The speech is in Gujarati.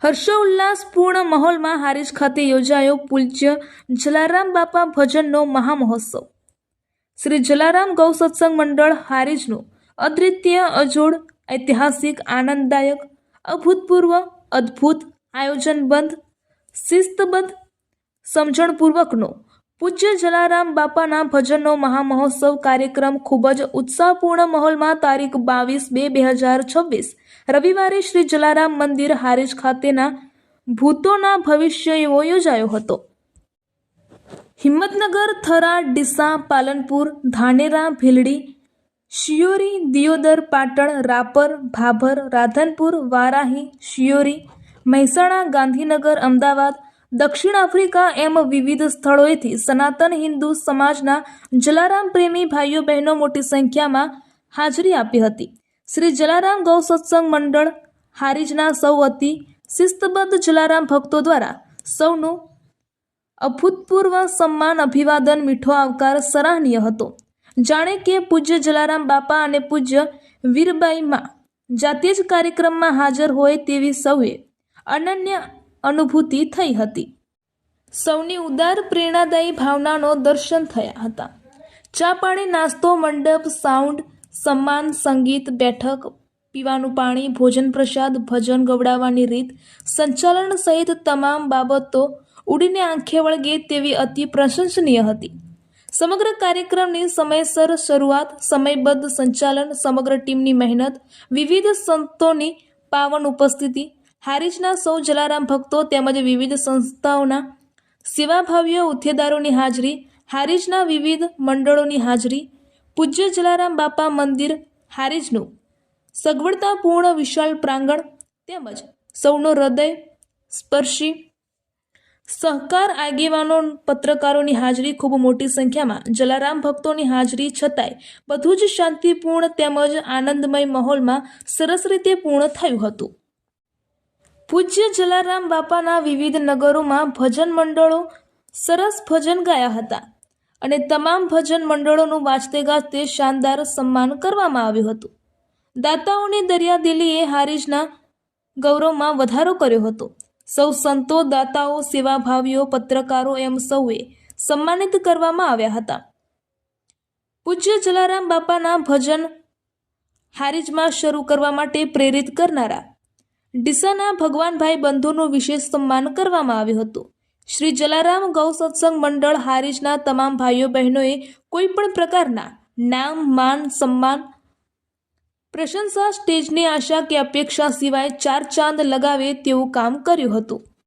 હર્ષોલ્લાસપૂર્ણ માહોલમાં હારીજ ખાતે યોજાયો પૂજ્ય જલારામ બાપા ભજનનો મહામહોત્સવ। શ્રી જલારામ ગૌ સત્સંગ મંડળ હારીજનું અદ્વિતીય, અજોડ, ઐતિહાસિક, આનંદદાયક, અભૂતપૂર્વ, અદ્ભુત, આયોજનબદ્ધ, શિસ્તબદ્ધ, સમજણપૂર્વકનો પૂજ્ય જલારામ બાપાના ભજનનો મહામહોત્સવ કાર્યક્રમ ખૂબ જ ઉત્સાહપૂર્ણ માહોલમાં તારીખ 22/2/2026 રવિવારે શ્રી જલારામ મંદિર હારીજ ખાતેના ભૂતોના ભવિષ્ય એવો યોજાયો હતો। હિંમતનગર, થરા, ડીસા, પાલનપુર, ધાનેરા, ભીલડી, શિયોરી, દિયોદર, પાટણ, રાપર, ભાભર, રાધનપુર, વારાહી, શિયોરી, મહેસાણા, ગાંધીનગર, અમદાવાદ, દક્ષિણ આફ્રિકા એમ વિવિધ સ્થળોએથી સનાતન હિન્દુ સમાજના જલારામ પ્રેમી ભાઈઓ બહેનો મોટી સંખ્યામાં હાજરી આપી હતી। શ્રી જલારામ ગૌ સત્સંગ મંડળ હારીજના સૌ અતિ શિસ્તબદ્ધ જલારામ ભક્તો દ્વારા સૌનું અભૂતપૂર્વ સન્માન, અભિવાદન, મીઠો આવકાર સરાહનીય હતો। જાણે કે પૂજ્ય જલારામ બાપા અને પૂજ્ય વીરબાઈ માં જાતે જ કાર્યક્રમમાં હાજર હોય તેવી સૌએ અનન્ય અનુભૂતિ થઈ હતી। સૌની ઉદાર પ્રેરણાદાયી ભાવનાનો દર્શન થયા હતા। ચા પાણી, નાસ્તો, મંડપ, સાઉન્ડ, સન્માન, સંગીત, બેઠક, પીવાનું પાણી, ભોજન પ્રસાદ, ભજન ગવડાવવાની રીત, સંચાલન સહિત તમામ બાબતો ઉડીને આંખે વળગે તેવી અતિ પ્રશંસનીય હતી। સમગ્ર કાર્યક્રમની સમયસર શરૂઆત, સમયબદ્ધ સંચાલન, સમગ્ર ટીમની મહેનત, વિવિધ સંતોની પાવન ઉપસ્થિતિ, હારીજના સૌ જલારામ ભક્તો તેમજ વિવિધ સંસ્થાઓના સેવાભાવીઓ હોદ્દેદારોની હાજરી, હારીજના વિવિધ મંડળોની હાજરી, પૂજ્ય જલારામ બાપા મંદિર હારીજનું સગવડતાપૂર્ણ વિશાળ પ્રાંગણ તેમજ સૌનો હૃદય સ્પર્શી સહકાર, આગેવાનો, પત્રકારોની હાજરી, ખૂબ મોટી સંખ્યામાં જલારામ ભક્તોની હાજરી છતાંય બધું જ શાંતિપૂર્ણ તેમજ આનંદમય માહોલમાં સરસ રીતે પૂર્ણ થયું હતું। પૂજ્ય જલારામ બાપાના વિવિધ નગરોમાં ભજન મંડળો સરસ ભજન ગાયા હતા અને તમામ ભજન મંડળોનું વાજતે ગાજતે શાનદાર સન્માન કરવામાં આવ્યું હતું। દાતાઓની દરિયાદિલીએ હારીજના ગૌરવમાં વધારો કર્યો હતો। સૌ સંતો, દાતાઓ, સેવાભાવીઓ, પત્રકારો એમ સૌએ સન્માનિત કરવામાં આવ્યા હતા। પૂજ્ય જલારામ બાપાના ભજન હારીજમાં શરૂ કરવા માટે પ્રેરિત કરનારા ડીસાના ભગવાનભાઈ બંધુનું વિશેષ સન્માન કરવામાં આવ્યું હતું। શ્રી જલારામ ગૌ સત્સંગ મંડળ હારીજના તમામ ભાઈઓ બહેનોએ કોઈ પણ પ્રકારના નામ, માન, સન્માન, પ્રશંસા, સ્ટેજની આશા કે અપેક્ષા સિવાય ચાર ચાંદ લગાવે તેવું કામ કર્યું હતું।